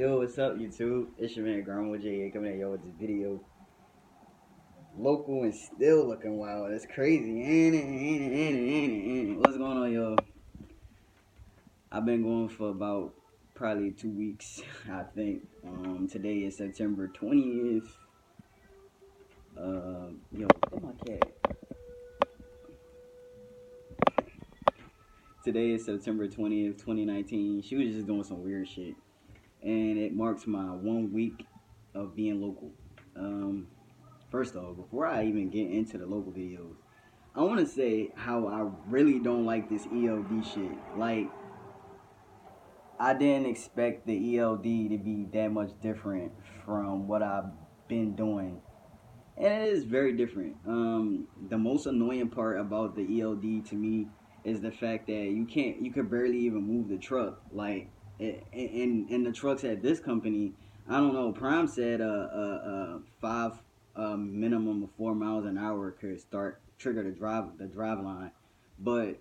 Yo, what's up, YouTube? It's your man Grandma J coming at y'all with this video. Local and still looking wild. That's crazy. What's going on, y'all? I've been going for about probably 2 weeks, I think. Today is September 20th. Yo, where's my cat? Today is September 20th, 2019. She was just doing some weird shit. And it marks my 1 week of being local. First off, before I even get into the local videos, I want to say how I really don't like this ELD shit. Like, I didn't expect the ELD to be that much different from what I've been doing. And it is very different. The most annoying part about the ELD to me is the fact that you could barely even move the truck. Like, in the trucks at this company, I don't know. Prime said five minimum of 4 miles an hour could trigger the drive line, but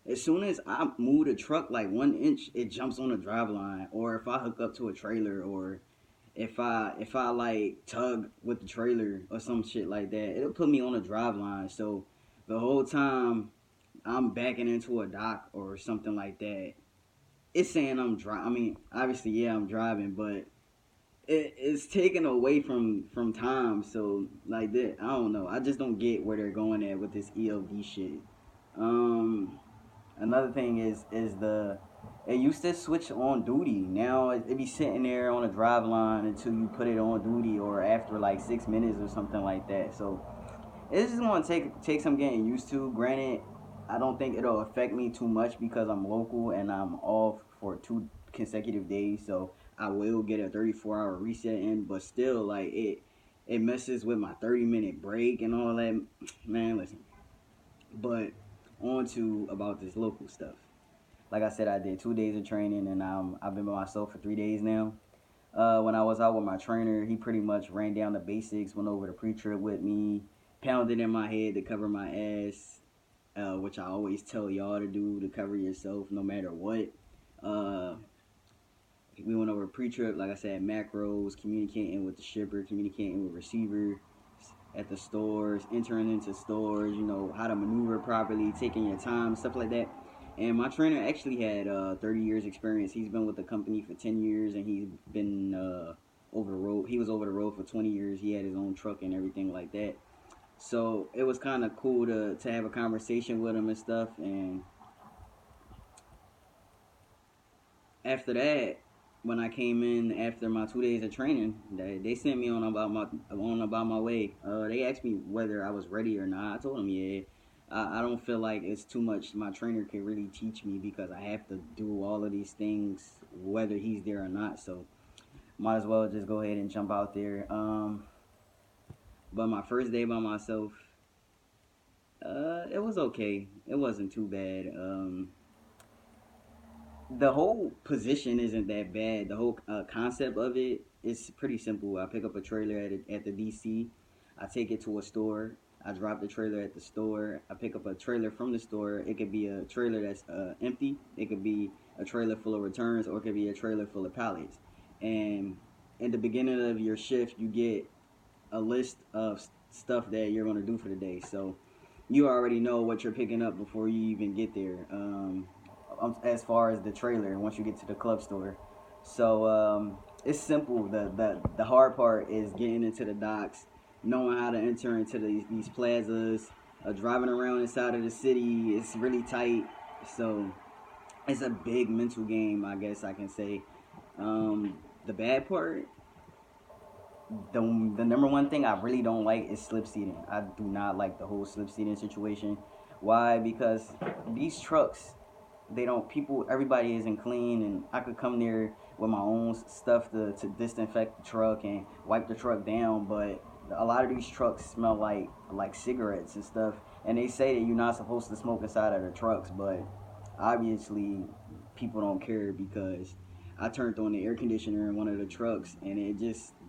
as soon as I move the truck like 1 inch, it jumps on the drive line. Or if I hook up to a trailer, or if I like tug with the trailer or some shit like that, it'll put me on a drive line. So the whole time I'm backing into a dock or something like that, it's saying I'm driving. I mean, obviously, yeah, I'm driving, but it's taken away from time. So like that, I don't know. I just don't get where they're going at with this ELD shit. Um, Another thing is the it used to switch on duty. Now it be sitting there on a drive line until you put it on duty, or after like 6 minutes or something like that. So it's just gonna take some getting used to. Granted, I don't think it'll affect me too much because I'm local and I'm off for 2 consecutive days. So I will get a 34-hour reset in, but still, like it messes with my 30-minute break and all that. Man, listen. But on to about this local stuff. Like I said, I did 2 days of training, and I've been by myself for 3 days now. When I was out with my trainer, he pretty much ran down the basics, went over the pre-trip with me, pounded in my head to cover my ass, which I always tell y'all to do, to cover yourself no matter what. Uh, we went over pre-trip, like I said, macros, communicating with the shipper, communicating with receiver at the stores, entering into stores, how to maneuver properly, taking your time, stuff like that. And my trainer actually had 30 years experience. He's been with the company for 10 years, and he's been over the road. He was over the road for 20 years. He had his own truck and everything like that. So it was kind of cool to have a conversation with him and stuff. And after that, when I came in after my 2 days of training, they sent me on about my way. They asked me whether I was ready or not. I told them, yeah. I don't feel like it's too much my trainer can really teach me, because I have to do all of these things whether he's there or not. So might as well just go ahead and jump out there. But my first day by myself, it was okay. It wasn't too bad. The whole position isn't that bad. The whole concept of it is pretty simple. I pick up a trailer at the DC. I take it to a store. I drop the trailer at the store. I pick up a trailer from the store. It could be a trailer that's empty. It could be a trailer full of returns, or it could be a trailer full of pallets. And in the beginning of your shift, you get a list of stuff that you're going to do for the day. So you already know what you're picking up before you even get there. As far as the trailer, once you get to the club store. So it's simple. The hard part is getting into the docks, knowing how to enter into these plazas, driving around inside of the city. It's really tight. So it's a big mental game, I guess I can say. The bad part, the number one thing I really don't like is slip seating. I do not like the whole slip seating situation. Why? Because these trucks, everybody isn't clean, and I could come there with my own stuff to disinfect the truck and wipe the truck down, but a lot of these trucks smell like cigarettes and stuff, and they say that you're not supposed to smoke inside of the trucks, but obviously people don't care, because I turned on the air conditioner in one of the trucks, and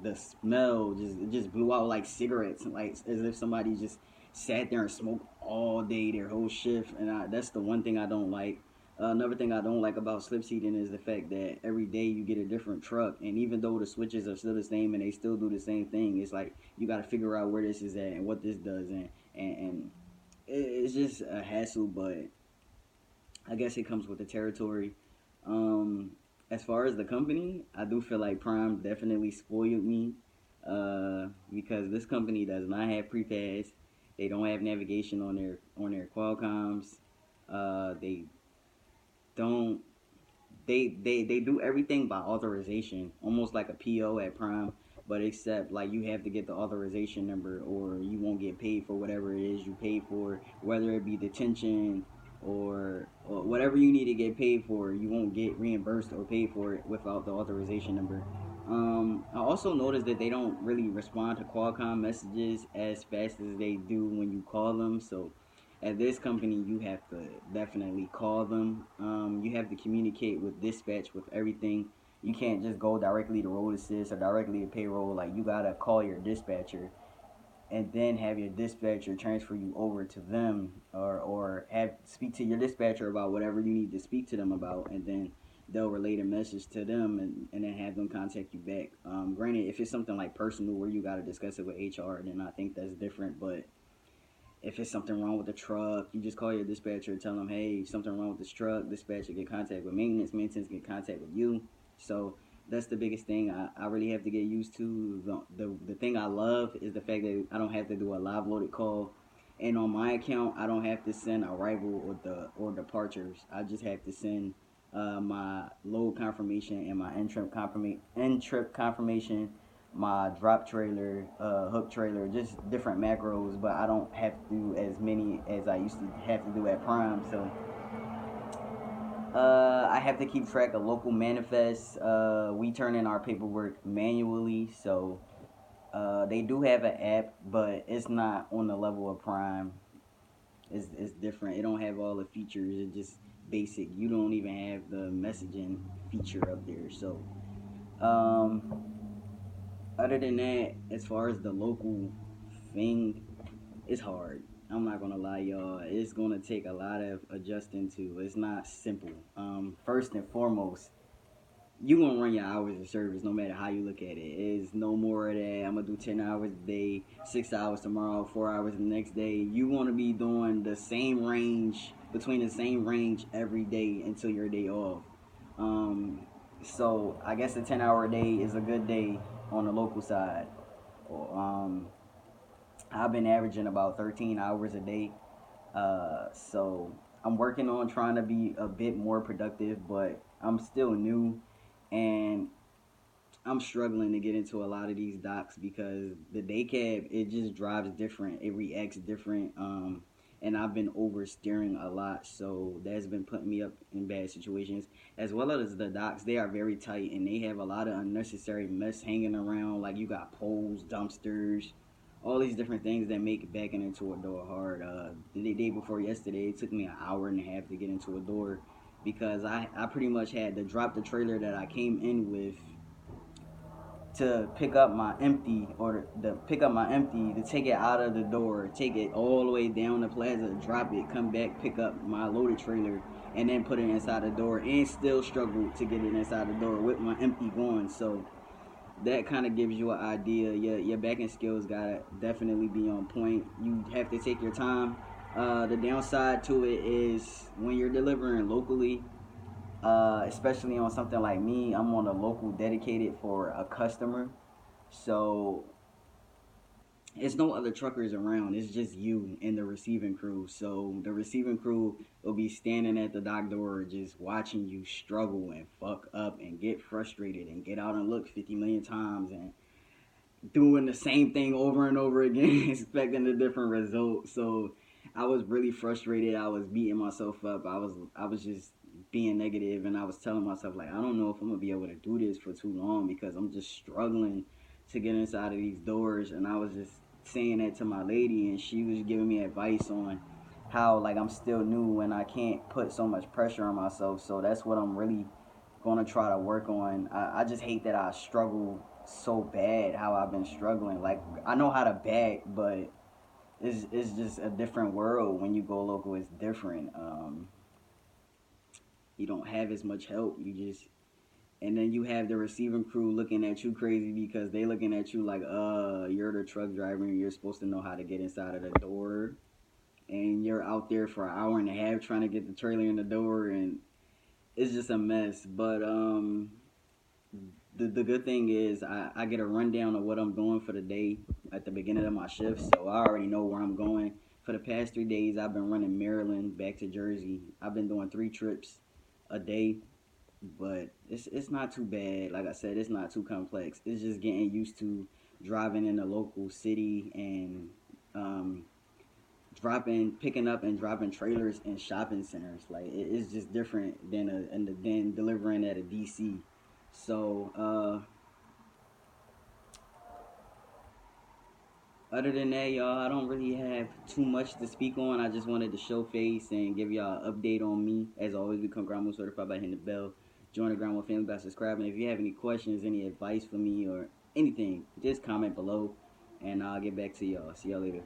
the smell just blew out like cigarettes, like as if somebody just sat there and smoked all day their whole shift. And that's the one thing I don't like. Another thing I don't like about slip seating is the fact that every day you get a different truck, and even though the switches are still the same and they still do the same thing, it's like you got to figure out where this is at and what this does, and it's just a hassle. But I guess it comes with the territory. Um, as far as the company, I do feel like Prime definitely spoiled me because this company does not have prepads. They don't have navigation on their Qualcomms. They don't they do everything by authorization, almost like a PO at Prime, but except like you have to get the authorization number or you won't get paid for whatever it is you paid for, whether it be detention or whatever you need to get paid for, you won't get reimbursed or paid for it without the authorization number. I also noticed that they don't really respond to Qualcomm messages as fast as they do when you call them. So at this company, you have to definitely call them. You have to communicate with dispatch with everything. You can't just go directly to road assist or directly to payroll. Like you gotta call your dispatcher and then have your dispatcher transfer you over to them, or have speak to your dispatcher about whatever you need to speak to them about, and then they'll relay the message to them, and then have them contact you back. Granted, if it's something like personal where you got to discuss it with HR, then I think that's different. But if it's something wrong with the truck, you just call your dispatcher and tell them, hey, something wrong with this truck. Dispatcher get contact with maintenance. Maintenance get contact with you. So that's the biggest thing I really have to get used to. The thing I love is the fact that I don't have to do a live loaded call. And on my account, I don't have to send arrival or departures. I just have to send my load confirmation and my end trip confirmation, my drop trailer, hook trailer, just different macros. But I don't have to do as many as I used to have to do at Prime. So I have to keep track of local manifests. We turn in our paperwork manually, so they do have an app, but it's not on the level of Prime. It's different. It don't have all the features. It's just basic. You don't even have the messaging feature up there. So um, other than that, as far as the local thing, it's hard. I'm not gonna lie, y'all. It's gonna take a lot of adjusting to. It's not simple. First and foremost, you gonna run your hours of service no matter how you look at it. It's no more of that. I'm gonna do 10 hours a day, 6 hours tomorrow, 4 hours the next day. You wanna be doing the same range between the same range every day until your day off. Um, so I guess a 10 hour day is a good day on the local side. Um, I've been averaging about 13 hours a day. So I'm working on trying to be a bit more productive, but I'm still new and I'm struggling to get into a lot of these docks because the day cab, it just drives different. It reacts different. And I've been oversteering a lot, so that's been putting me up in bad situations. As well as the docks, they are very tight and they have a lot of unnecessary mess hanging around. Like you got poles, dumpsters, all these different things that make backing into a door hard. The day before yesterday, it took me an hour and a half to get into a door because I pretty much had to drop the trailer that I came in with to pick up my empty or to pick up my empty to take it out of the door, take it all the way down the plaza, drop it, come back, pick up my loaded trailer, and then put it inside the door, and still struggle to get it inside the door with my empty going. So that kind of gives you an idea. Your backing skills gotta definitely be on point. You have to take your time. The downside to it is when you're delivering locally, especially on something like me, I'm on a local dedicated for a customer. So it's no other truckers around. It's just you and the receiving crew. So the receiving crew will be standing at the dock door just watching you struggle and fuck up and get frustrated and get out and look 50 million times and doing the same thing over and over again, expecting a different result. So I was really frustrated. I was beating myself up. I was just being negative, and I was telling myself like I don't know if I'm gonna be able to do this for too long because I'm just struggling to get inside of these doors. And I was just saying that to my lady, and she was giving me advice on how like I'm still new and I can't put so much pressure on myself. So that's what I'm really gonna try to work on. I just hate that I struggle so bad how I've been struggling. Like I know how to back, but it's just a different world when you go local. It's different. You don't have as much help. You just and then you have the receiving crew looking at you crazy because they looking at you like, you're the truck driver and you're supposed to know how to get inside of the door, and you're out there for an hour and a half trying to get the trailer in the door, and it's just a mess. But the good thing is I get a rundown of what I'm doing for the day at the beginning of my shift, so I already know where I'm going. For the past 3 days, I've been running Maryland back to Jersey. I've been doing 3 trips a day, but it's not too bad. Like I said, it's not too complex. It's just getting used to driving in a local city and um, picking up and dropping trailers in shopping centers. Like it's just different than delivering at a DC. So other than that, y'all, I don't really have too much to speak on. I just wanted to show face and give y'all an update on me. As always, become Ground Certified by hitting the bell. Join the Ground family by subscribing. If you have any questions, any advice for me, or anything, just comment below, and I'll get back to y'all. See y'all later.